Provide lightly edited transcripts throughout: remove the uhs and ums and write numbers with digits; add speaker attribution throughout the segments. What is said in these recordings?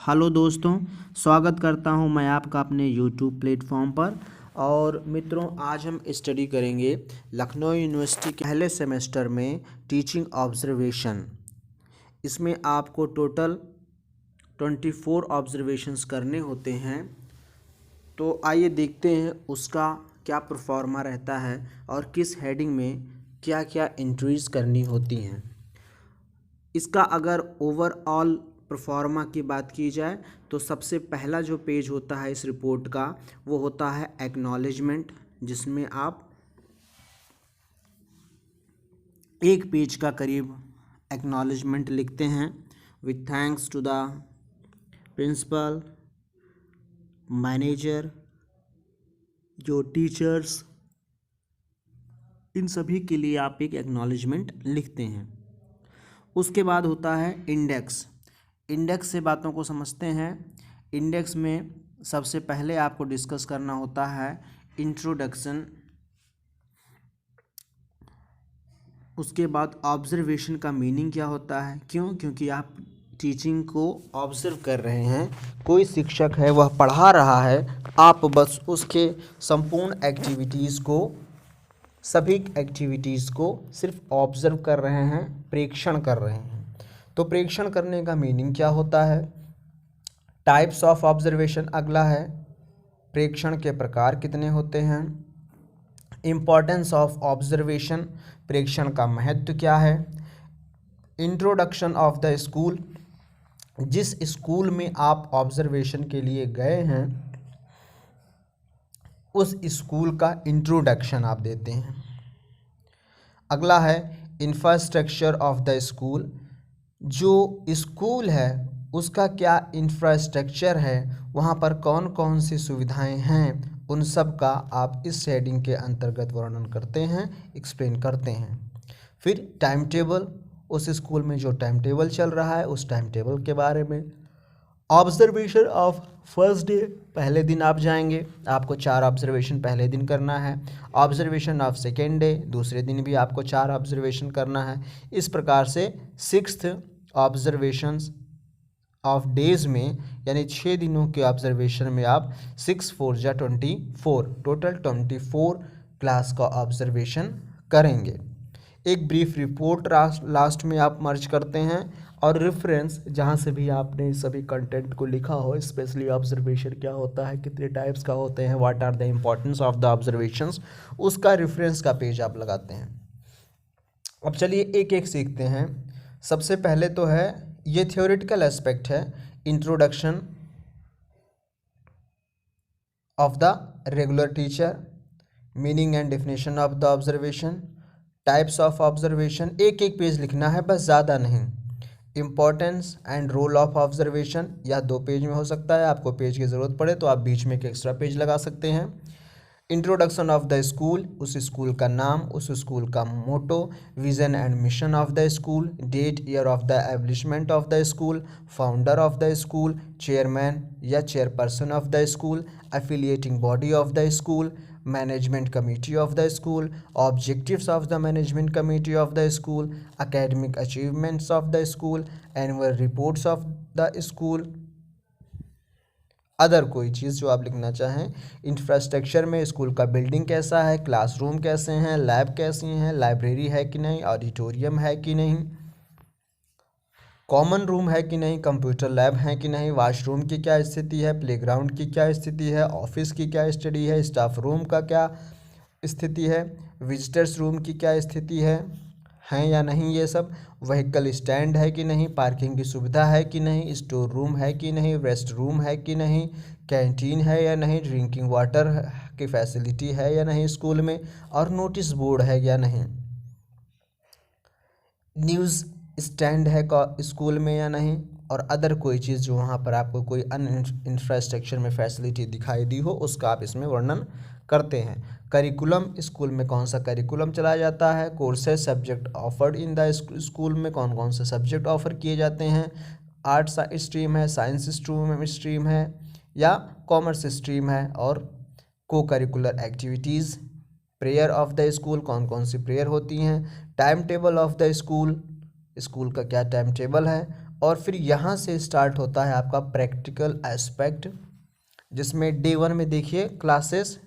Speaker 1: Hello दोस्तों, स्वागत करता हूं मैं आपका अपने यूट्यूब प्लेटफॉर्म पर। और मित्रों, आज हम स्टडी करेंगे लखनऊ यूनिवर्सिटी के पहले सेमेस्टर में टीचिंग ऑब्जर्वेशन। इसमें आपको टोटल 24 ऑब्जर्वेशंस करने होते हैं। तो आइए देखते हैं उसका क्या परफॉर्मा रहता है और किस हेडिंग में क्या क्या एंट्रीज करनी होती हैं। इसका अगर ओवरऑल परफॉर्मा की बात की जाए तो सबसे पहला जो पेज होता है इस रिपोर्ट का वो होता है एक्नॉलेजमेंट, जिसमें आप एक पेज का करीब एक्नॉलेजमेंट लिखते हैं। With thanks to the principal, manager, जो टीचर्स, इन सभी के लिए आप एक एक्नॉलेजमेंट लिखते हैं। उसके बाद होता है इंडेक्स। इंडेक्स से बातों को समझते हैं। इंडेक्स में सबसे पहले आपको डिस्कस करना होता है इंट्रोडक्शन। उसके बाद ऑब्जर्वेशन का मीनिंग क्या होता है, क्योंकि आप टीचिंग को ऑब्जर्व कर रहे हैं। कोई शिक्षक है वह पढ़ा रहा है, आप बस उसके संपूर्ण एक्टिविटीज़ को, सभी एक्टिविटीज़ को सिर्फ ऑब्जर्व कर रहे हैं, प्रेक्षण कर रहे हैं। तो प्रेक्षण करने का मीनिंग क्या होता है। टाइप्स ऑफ ऑब्जर्वेशन अगला है। प्रेक्षण के प्रकार कितने होते हैं। इम्पॉर्टेंस ऑफ ऑब्जर्वेशन, प्रेक्षण का महत्व क्या है। इंट्रोडक्शन ऑफ द स्कूल, जिस स्कूल में आप ऑब्जर्वेशन के लिए गए हैं उस स्कूल का इंट्रोडक्शन आप देते हैं। अगला है इंफ्रास्ट्रक्चर ऑफ द स्कूल, जो स्कूल है उसका क्या इंफ्रास्ट्रक्चर है, वहाँ पर कौन कौन सी सुविधाएं हैं, उन सब का आप इस हेडिंग के अंतर्गत वर्णन करते हैं, एक्सप्लेन करते हैं। फिर टाइम टेबल, उस स्कूल में जो टाइम टेबल चल रहा है उस टाइम टेबल के बारे में। ऑब्जर्वेशन ऑफ फर्स्ट डे, पहले दिन आप जाएंगे, आपको 4 ऑब्जर्वेशन पहले दिन करना है। ऑब्जर्वेशन ऑफ सेकेंड डे, दूसरे दिन भी आपको 4 ऑब्जर्वेशन करना है। इस प्रकार से 6th ऑब्जर्वेशंस ऑफ डेज़ में, यानी 6 दिनों के ऑब्जर्वेशन में आप 6 4 जा 24, टोटल 24 क्लास का ऑब्जर्वेशन करेंगे। एक ब्रीफ रिपोर्ट लास्ट में आप मर्ज करते हैं और रेफरेंस, जहाँ से भी आपने सभी कंटेंट को लिखा हो, स्पेशली ऑब्जर्वेशन क्या होता है, कितने टाइप्स का होते हैं, what are the importance of the observations, उसका रेफरेंस का पेज आप लगाते हैं। अब चलिए एक एक सीखते हैं। सबसे पहले तो है, ये थ्योरेटिकल एस्पेक्ट है, introduction of the regular teacher, meaning and definition of the observation, types of observation, एक एक पेज लिखना है बस, ज़्यादा नहीं। Importance and role of observation, या 2 पेज में हो सकता है, आपको पेज की ज़रूरत पड़े तो आप बीच में एक एक्स्ट्रा पेज लगा सकते हैं। इंट्रोडक्शन ऑफ द स्कूल, उस स्कूल का नाम, उस स्कूल का motto, vision and mission of the school, date year of the establishment of the school, founder of the school, chairman या chairperson of the school, affiliating body of the school, management committee of the school, objectives of the management committee of the school, academic achievements of the school, annual reports of the school, other कोई चीज़ जो आप लिखना चाहें। Infrastructure में school का building कैसा है, classroom कैसे हैं, लैब कैसी हैं, लाइब्रेरी है कि नहीं, ऑडिटोरियम है कि नहीं, कॉमन रूम है कि नहीं, कंप्यूटर लैब है कि नहीं, वॉशरूम की क्या स्थिति है, प्लेग्राउंड की क्या स्थिति है, ऑफिस की क्या स्टडी है, स्टाफ रूम का क्या स्थिति है, विजिटर्स रूम की क्या स्थिति है या नहीं, ये सब। व्हीकल स्टैंड है कि नहीं, पार्किंग की सुविधा है कि नहीं, स्टोर रूम है कि नहीं, रेस्ट रूम है कि नहीं, कैंटीन है या नहीं, ड्रिंकिंग वाटर की फैसिलिटी है या नहीं स्कूल में, और नोटिस बोर्ड है या नहीं, न्यूज़ स्टैंड है स्कूल में या नहीं, और अदर कोई चीज़ जो वहाँ पर आपको कोई अन्य इंफ्रास्ट्रक्चर में फैसिलिटी दिखाई दी हो उसका आप इसमें वर्णन करते हैं। करिकुलम, स्कूल में कौन सा करिकुलम चलाया जाता है, courses subject offered in the school में कौन कौन से सब्जेक्ट ऑफर किए जाते हैं, आर्ट्स स्ट्रीम है, साइंस स्ट्रीम है या कॉमर्स स्ट्रीम है, और को curricular activities, prayer of the school, कौन कौन सी प्रेयर होती हैं, time table of the school, school का क्या टाइम टेबल है, और फिर यहाँ से स्टार्ट होता है आपका प्रैक्टिकल एस्पेक्ट, जिसमें डे 1 में देखिए क्लासेस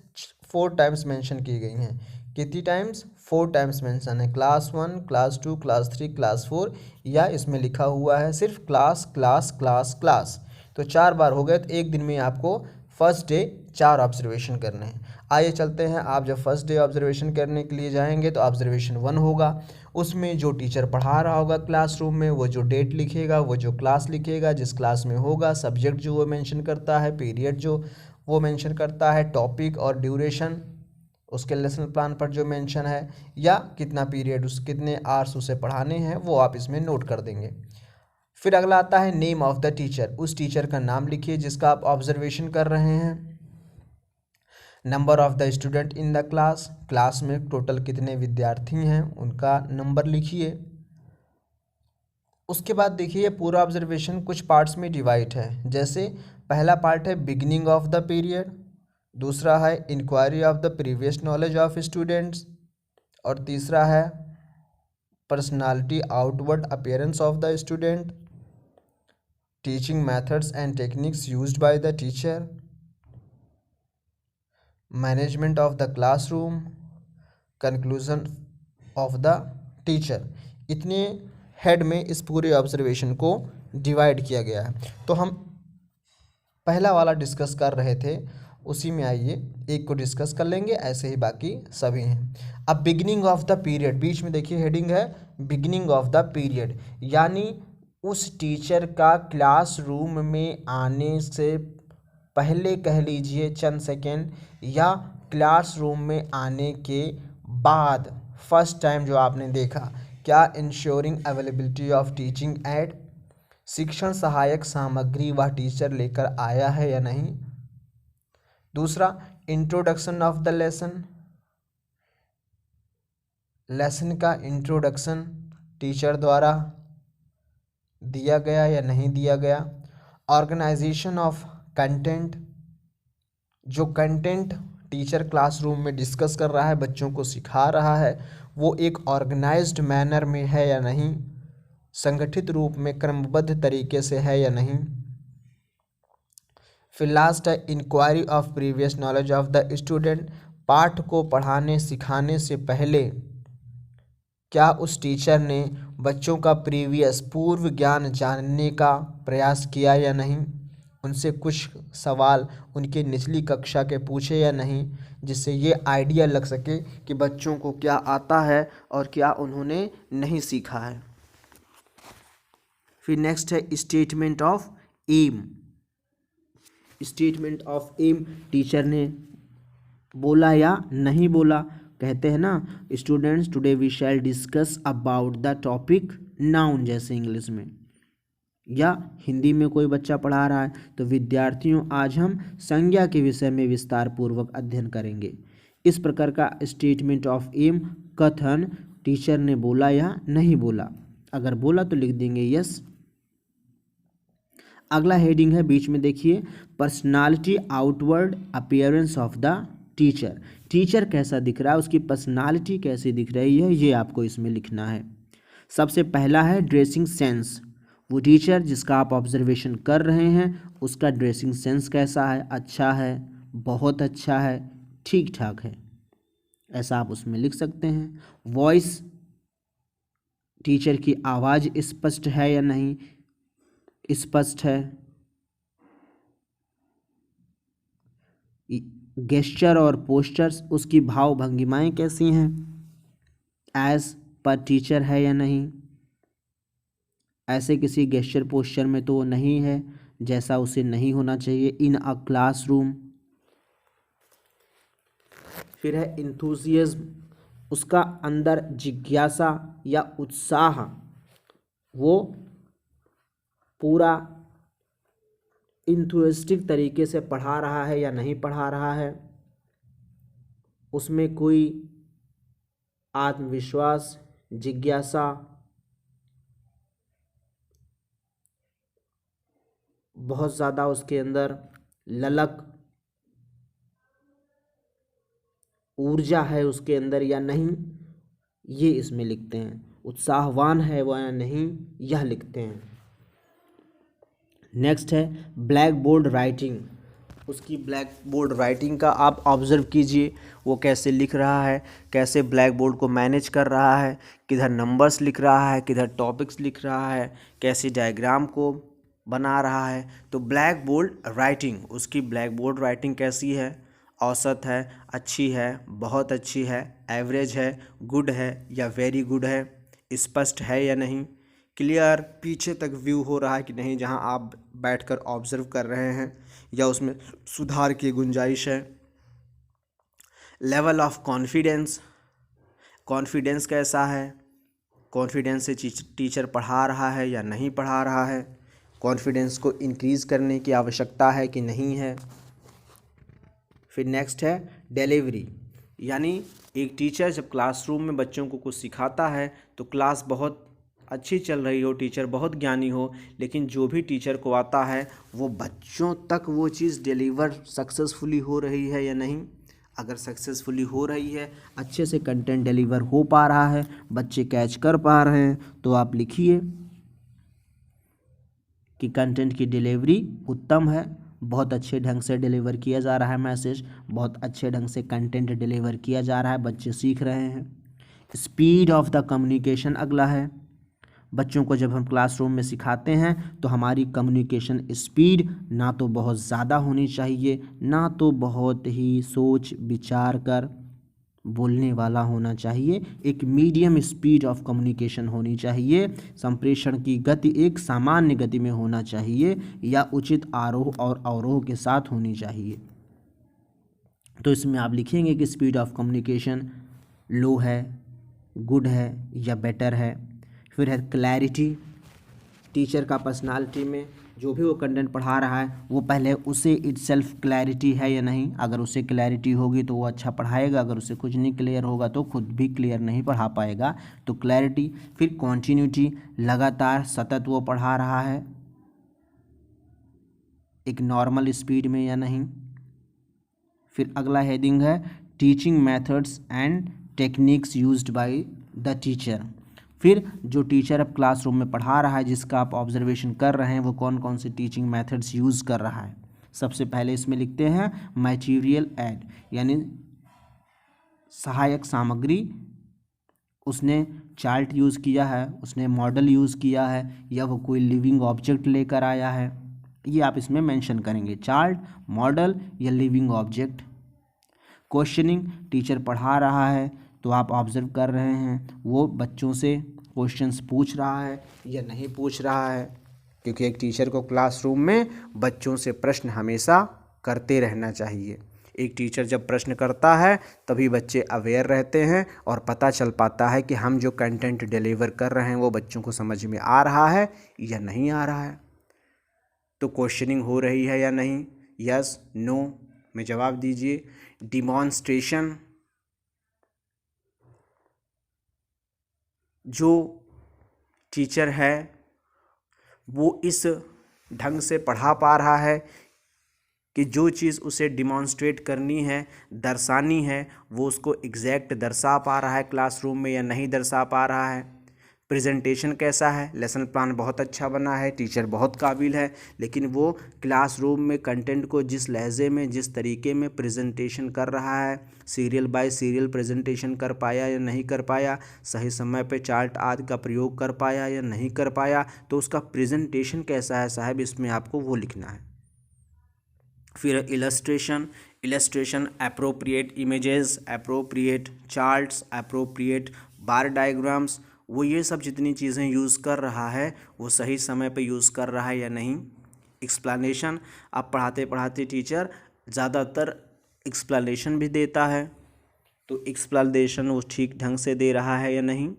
Speaker 1: 4 टाइम्स मेंशन की गई हैं। कितनी टाइम्स? 4 टाइम्स मेंशन है। क्लास 1, क्लास 2, क्लास 3, क्लास 4, या इसमें लिखा हुआ है सिर्फ क्लास क्लास क्लास क्लास। तो 4 बार हो गए, तो एक दिन में आपको फर्स्ट डे 4 ऑब्जर्वेशन करने हैं। आइए चलते हैं, आप जब फर्स्ट डे ऑब्जर्वेशन करने के लिए जाएंगे तो ऑब्जर्वेशन 1 होगा, उसमें जो टीचर पढ़ा रहा होगा क्लासरूम में वो जो डेट लिखेगा, वो जो क्लास लिखेगा जिस क्लास में होगा, सब्जेक्ट जो वो मेंशन करता है, पीरियड जो वो मेंशन करता है, टॉपिक और ड्यूरेशन उसके लेसन प्लान पर जो मेंशन है, या कितना पीरियड कितने आवर्स उसे पढ़ाने हैं, वो आप इसमें नोट कर देंगे। फिर अगला आता है नेम ऑफ द टीचर, उस टीचर का नाम लिखिए जिसका आप ऑब्जर्वेशन कर रहे हैं। Number of the student in the class, class में टोटल कितने विद्यार्थी हैं उनका नंबर लिखिए। उसके बाद देखिए पूरा ऑब्जर्वेशन कुछ पार्ट्स में डिवाइड है, जैसे पहला पार्ट है बिगिनिंग ऑफ द पीरियड, दूसरा है inquiry of the previous knowledge of students, और तीसरा है personality outward appearance of the student, teaching methods and techniques used by the teacher, management of the classroom, conclusion of the teacher. इतने head में इस पूरे observation को divide किया गया है। तो हम पहला वाला डिस्कस कर रहे थे, उसी में आइए एक को डिस्कस कर लेंगे, ऐसे ही बाकी सभी हैं। अब बिगिनिंग ऑफ द पीरियड, बीच में देखिए हेडिंग है बिगिनिंग ऑफ द पीरियड, यानी उस टीचर का क्लासरूम में आने से पहले कह लीजिए चंद सेकेंड, या क्लासरूम में आने के बाद फर्स्ट टाइम जो आपने देखा, क्या ensuring availability of teaching add, शिक्षण सहायक सामग्री वह टीचर लेकर आया है या नहीं। दूसरा introduction of the lesson, lesson का इंट्रोडक्शन टीचर द्वारा दिया गया या नहीं दिया गया। ऑर्गेनाइजेशन ऑफ कंटेंट, जो कंटेंट टीचर क्लासरूम में डिस्कस कर रहा है, बच्चों को सिखा रहा है, वो एक ऑर्गेनाइज्ड मैनर में है या नहीं, संगठित रूप में क्रमबद्ध तरीके से है या नहीं। फिर लास्ट है inquiry of previous knowledge of the student, पाठ को पढ़ाने सिखाने से पहले क्या उस टीचर ने बच्चों का पूर्व ज्ञान जानने का प्रयास किया या नहीं, उनसे कुछ सवाल उनके निचली कक्षा के पूछे या नहीं, जिससे ये आइडिया लग सके कि बच्चों को क्या आता है और क्या उन्होंने नहीं सीखा है। फिर नेक्स्ट है statement of aim, statement of aim teacher ने बोला या नहीं बोला। कहते हैं ना students today we shall discuss about the topic noun, जैसे इंग्लिश में, या हिंदी में कोई बच्चा पढ़ा रहा है तो विद्यार्थियों आज हम संज्ञा के विषय में विस्तार पूर्वक अध्ययन करेंगे। इस प्रकार का स्टेटमेंट ऑफ एम कथन टीचर ने बोला या नहीं बोला, अगर बोला तो लिख देंगे यस। अगला हेडिंग है बीच में देखिए personality outward appearance of the teacher, teacher कैसा दिख रहा है, उसकी पर्सनालिटी कैसी दिख रही है, ये आपको इसमें लिखना है। सबसे पहला है ड्रेसिंग सेंस, वो टीचर जिसका आप ऑब्जर्वेशन कर रहे हैं उसका ड्रेसिंग सेंस कैसा है, अच्छा है, बहुत अच्छा है, ठीक ठाक है, ऐसा आप उसमें लिख सकते हैं। वॉइस, टीचर की आवाज़ स्पष्ट है या नहीं, स्पष्ट है। गेस्चर और पोस्चर्स, उसकी भाव भंगिमाएँ कैसी हैं, एज पर टीचर है या नहीं, ऐसे किसी गेस्चर पोस्चर में तो नहीं है जैसा उसे नहीं होना चाहिए इन अ क्लासरूम। फिर है इंथुजियाज्म, उसका अंदर जिज्ञासा या उत्साह, वो पूरा इंथुसिस्टिक तरीके से पढ़ा रहा है या नहीं पढ़ा रहा है, उसमें कोई आत्मविश्वास, जिज्ञासा, बहुत ज़्यादा उसके अंदर ललक, ऊर्जा है उसके अंदर या नहीं, ये इसमें लिखते हैं। उत्साहवान है वह या नहीं, यह लिखते हैं। नेक्स्ट है ब्लैक बोर्ड राइटिंग। उसकी ब्लैक बोर्ड राइटिंग का आप ऑब्ज़र्व कीजिए, वो कैसे लिख रहा है, कैसे ब्लैक बोर्ड को मैनेज कर रहा है, किधर नंबर्स लिख रहा है, किधर टॉपिक्स लिख रहा है, कैसे डायग्राम को बना रहा है। तो ब्लैक बोर्ड राइटिंग, उसकी ब्लैक बोर्ड राइटिंग कैसी है? औसत है, अच्छी है, बहुत अच्छी है, एवरेज है, गुड है या वेरी गुड है, स्पष्ट है या नहीं, क्लियर पीछे तक व्यू हो रहा है कि नहीं जहां आप बैठकर ऑब्जर्व कर रहे हैं, या उसमें सुधार की गुंजाइश है। लेवल ऑफ कॉन्फिडेंस, कॉन्फिडेंस कैसा है, कॉन्फिडेंस से टीचर पढ़ा रहा है या नहीं पढ़ा रहा है, कॉन्फिडेंस को इंक्रीज़ करने की आवश्यकता है कि नहीं है। फिर नेक्स्ट है डिलीवरी, यानी एक टीचर जब क्लासरूम में बच्चों को कुछ सिखाता है तो क्लास बहुत अच्छी चल रही हो, टीचर बहुत ज्ञानी हो, लेकिन जो भी टीचर को आता है वो बच्चों तक वो चीज़ डिलीवर सक्सेसफुली हो रही है या नहीं। अगर सक्सेसफुली हो रही है, अच्छे से कंटेंट डिलीवर हो पा रहा है, बच्चे कैच कर पा रहे हैं, तो आप लिखिए कि कंटेंट की डिलीवरी उत्तम है, बहुत अच्छे ढंग से डिलीवर किया जा रहा है मैसेज, बहुत अच्छे ढंग से कंटेंट डिलीवर किया जा रहा है, बच्चे सीख रहे हैं। स्पीड ऑफ द कम्युनिकेशन अगला है। बच्चों को जब हम क्लासरूम में सिखाते हैं तो हमारी कम्युनिकेशन स्पीड ना तो बहुत ज़्यादा होनी चाहिए, ना तो बहुत ही सोच विचार कर बोलने वाला होना चाहिए, एक मीडियम स्पीड ऑफ कम्युनिकेशन होनी चाहिए। संप्रेषण की गति एक सामान्य गति में होना चाहिए या उचित आरोह और अवरोह के साथ होनी चाहिए। तो इसमें आप लिखेंगे कि स्पीड ऑफ कम्युनिकेशन लो है, गुड है या बेटर है। फिर है क्लैरिटी, टीचर का पर्सनालिटी में जो भी वो कंटेंट पढ़ा रहा है वो पहले उसे इटसेल्फ क्लैरिटी है या नहीं। अगर उसे क्लैरिटी होगी तो वो अच्छा पढ़ाएगा, अगर उसे कुछ नहीं क्लियर होगा तो खुद भी क्लियर नहीं पढ़ा पाएगा। तो क्लैरिटी। फिर कॉन्टीन्यूटी, लगातार सतत वो पढ़ा रहा है एक नॉर्मल स्पीड में या नहीं। फिर अगला हेडिंग है teaching methods and techniques used by the teacher. फिर जो टीचर अब क्लासरूम में पढ़ा रहा है, जिसका आप ऑब्जर्वेशन कर रहे हैं, वो कौन कौन से टीचिंग मेथड्स यूज़ कर रहा है। सबसे पहले इसमें लिखते हैं मटेरियल ऐड, यानी सहायक सामग्री। उसने चार्ट यूज़ किया है, उसने मॉडल यूज़ किया है, या वो कोई लिविंग ऑब्जेक्ट लेकर आया है, ये आप इसमें मेंशन करेंगे, चार्ट, मॉडल या लिविंग ऑब्जेक्ट। क्वेश्चनिंग, टीचर पढ़ा रहा है तो आप ऑब्जर्व कर रहे हैं वो बच्चों से क्वेश्चंस पूछ रहा है या नहीं पूछ रहा है, क्योंकि एक टीचर को क्लासरूम में बच्चों से प्रश्न हमेशा करते रहना चाहिए। एक टीचर जब प्रश्न करता है तभी बच्चे अवेयर रहते हैं और पता चल पाता है कि हम जो कंटेंट डिलीवर कर रहे हैं वो बच्चों को समझ में आ रहा है या नहीं आ रहा है। तो क्वेश्चनिंग हो रही है या नहीं, यस नो में जवाब दीजिए। डिमॉन्स्ट्रेशन, जो टीचर है वो इस ढंग से पढ़ा पा रहा है कि जो चीज़ उसे डिमॉन्स्ट्रेट करनी है, दर्शानी है, वो उसको एग्जैक्ट दर्शा पा रहा है क्लासरूम में या नहीं दर्शा पा रहा है। प्रेजेंटेशन कैसा है, लेसन प्लान बहुत अच्छा बना है, टीचर बहुत काबिल है, लेकिन वो क्लासरूम में कंटेंट को जिस लहजे में, जिस तरीके में प्रेजेंटेशन कर रहा है, सीरियल बाय सीरियल प्रेजेंटेशन कर पाया या नहीं कर पाया, सही समय पे चार्ट आदि का प्रयोग कर पाया या नहीं कर पाया, तो उसका प्रेजेंटेशन कैसा है साहब, इसमें आपको वो लिखना है। फिर illustration, illustration appropriate images, appropriate charts, appropriate bar diagrams, वो ये सब जितनी चीज़ें यूज़ कर रहा है वो सही समय पे यूज़ कर रहा है या नहीं। एक्सप्लेनेशन, अब पढ़ाते पढ़ाते टीचर ज़्यादातर एक्सप्लेनेशन भी देता है, तो एक्सप्लेनेशन वो ठीक ढंग से दे रहा है या नहीं,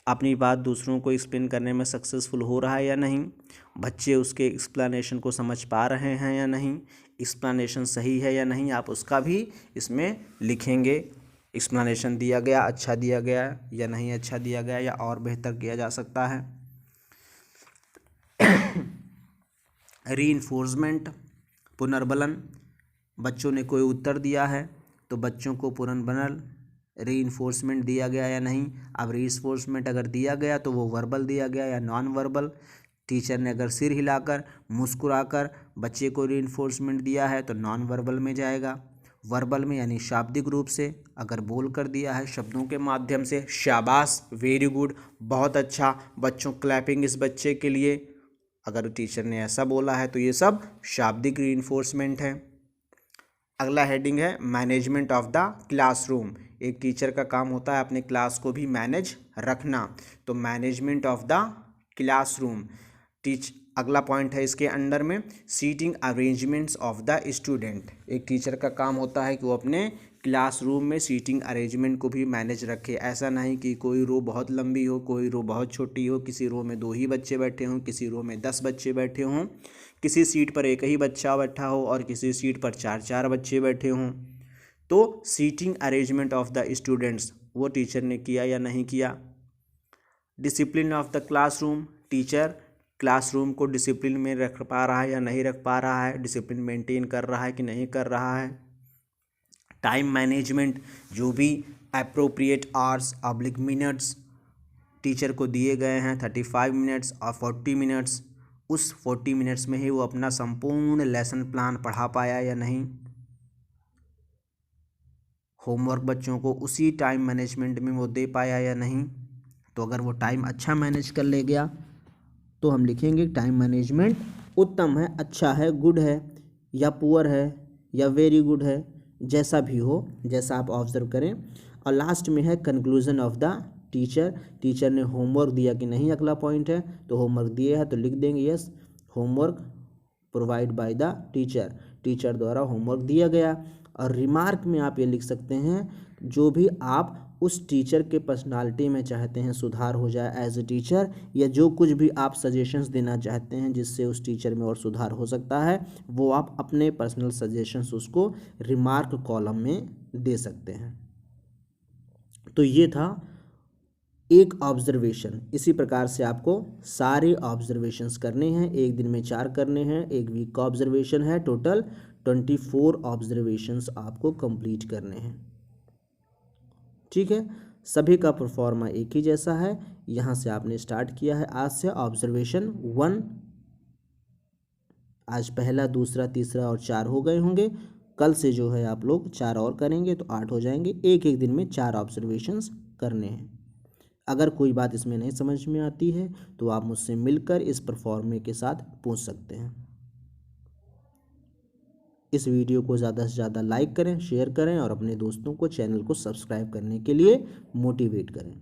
Speaker 1: अपनी बात दूसरों को एक्सप्लेन करने में सक्सेसफुल हो रहा है या नहीं, बच्चे उसके एक्सप्लेनेशन को समझ पा रहे हैं या नहीं, एक्सप्लेनेशन सही है या नहीं, आप उसका भी इसमें लिखेंगे। एक्सप्लेनेशन दिया गया, अच्छा दिया गया या नहीं अच्छा दिया गया, या और बेहतर किया जा सकता है। रीइंफोर्समेंट, पुनर्बलन, बच्चों ने कोई उत्तर दिया है तो बच्चों को पुनर्बल रीइंफोर्समेंट दिया गया या नहीं। अब रीइंफोर्समेंट अगर दिया गया तो वो वर्बल दिया गया या नॉन वर्बल, टीचर ने अगर सिर हिलाकर, मुस्कुराकर बच्चे को रीइंफोर्समेंट दिया है तो नॉन वर्बल में जाएगा। वर्बल में यानी शाब्दिक रूप से अगर बोल कर दिया है शब्दों के माध्यम से, शाबाश, वेरी गुड, बहुत अच्छा, बच्चों क्लैपिंग इस बच्चे के लिए, अगर टीचर ने ऐसा बोला है तो ये सब शाब्दिक रीइंफोर्समेंट है। अगला हेडिंग है मैनेजमेंट ऑफ द क्लासरूम। एक टीचर का काम होता है अपने क्लास को भी मैनेज रखना, तो मैनेजमेंट ऑफ द क्लासरूम। अगला पॉइंट है इसके अंडर में seating arrangements of the student. एक टीचर का काम होता है कि वो अपने क्लासरूम में सीटिंग अरेंजमेंट को भी मैनेज रखे। ऐसा नहीं कि कोई रो बहुत लंबी हो, कोई रो बहुत छोटी हो, किसी रो में 2 ही बच्चे बैठे हों, किसी रो में 10 बच्चे बैठे हों, किसी सीट पर एक ही बच्चा बैठा हो और किसी सीट पर 4 बच्चे बैठे हों। तो seating arrangement of the students वो टीचर ने किया या नहीं किया। Discipline of the classroom, teacher classroom को डिसिप्लिन में रख पा रहा है या नहीं रख पा रहा है, डिसिप्लिन मेंटेन कर रहा है कि नहीं कर रहा है। टाइम मैनेजमेंट, जो भी appropriate hours oblique minutes teacher को दिए गए हैं 35 मिनट्स और 40 मिनट्स, उस 40 मिनट्स में ही वो अपना संपूर्ण लेसन प्लान पढ़ा पाया या नहीं। होमवर्क बच्चों को उसी टाइम मैनेजमेंट में वो दे पाया या नहीं। तो अगर वो टाइम अच्छा मैनेज कर ले गया तो हम लिखेंगे टाइम मैनेजमेंट उत्तम है, अच्छा है, गुड है, या पुअर है, या वेरी गुड है, जैसा भी हो, जैसा आप ऑब्जर्व करें। और लास्ट में है conclusion of the teacher. Teacher ने होमवर्क दिया कि नहीं, अगला पॉइंट है, तो होमवर्क दिया है तो लिख देंगे yes, homework provide by the teacher, teacher द्वारा होमवर्क दिया गया। और रिमार्क में आप ये लिख सकते हैं जो भी आप उस टीचर के पर्सनालिटी में चाहते हैं सुधार हो जाए एज ए टीचर, या जो कुछ भी आप सजेशंस देना चाहते हैं जिससे उस टीचर में और सुधार हो सकता है, वो आप अपने पर्सनल सजेशंस उसको रिमार्क कॉलम में दे सकते हैं। तो ये था एक ऑब्जर्वेशन। इसी प्रकार से आपको सारे ऑब्जर्वेशंस करने हैं, एक दिन में 4 करने हैं, एक वीक का ऑब्जर्वेशन है, टोटल 24 ऑब्जर्वेशंस आपको कंप्लीट करने हैं। ठीक है, सभी का परफॉर्मा एक ही जैसा है। यहाँ से आपने स्टार्ट किया है आज से ऑब्जर्वेशन 1, आज पहला, दूसरा, तीसरा और 4 हो गए होंगे। कल से जो है आप लोग 4 और करेंगे तो 8 हो जाएंगे। एक एक दिन में 4 ऑब्जर्वेशंस करने हैं। अगर कोई बात इसमें नहीं समझ में आती है तो आप मुझसे मिलकर इस परफॉर्मे के साथ पूछ सकते हैं। इस वीडियो को ज़्यादा से ज़्यादा लाइक करें, शेयर करें और अपने दोस्तों को चैनल को सब्सक्राइब करने के लिए मोटिवेट करें।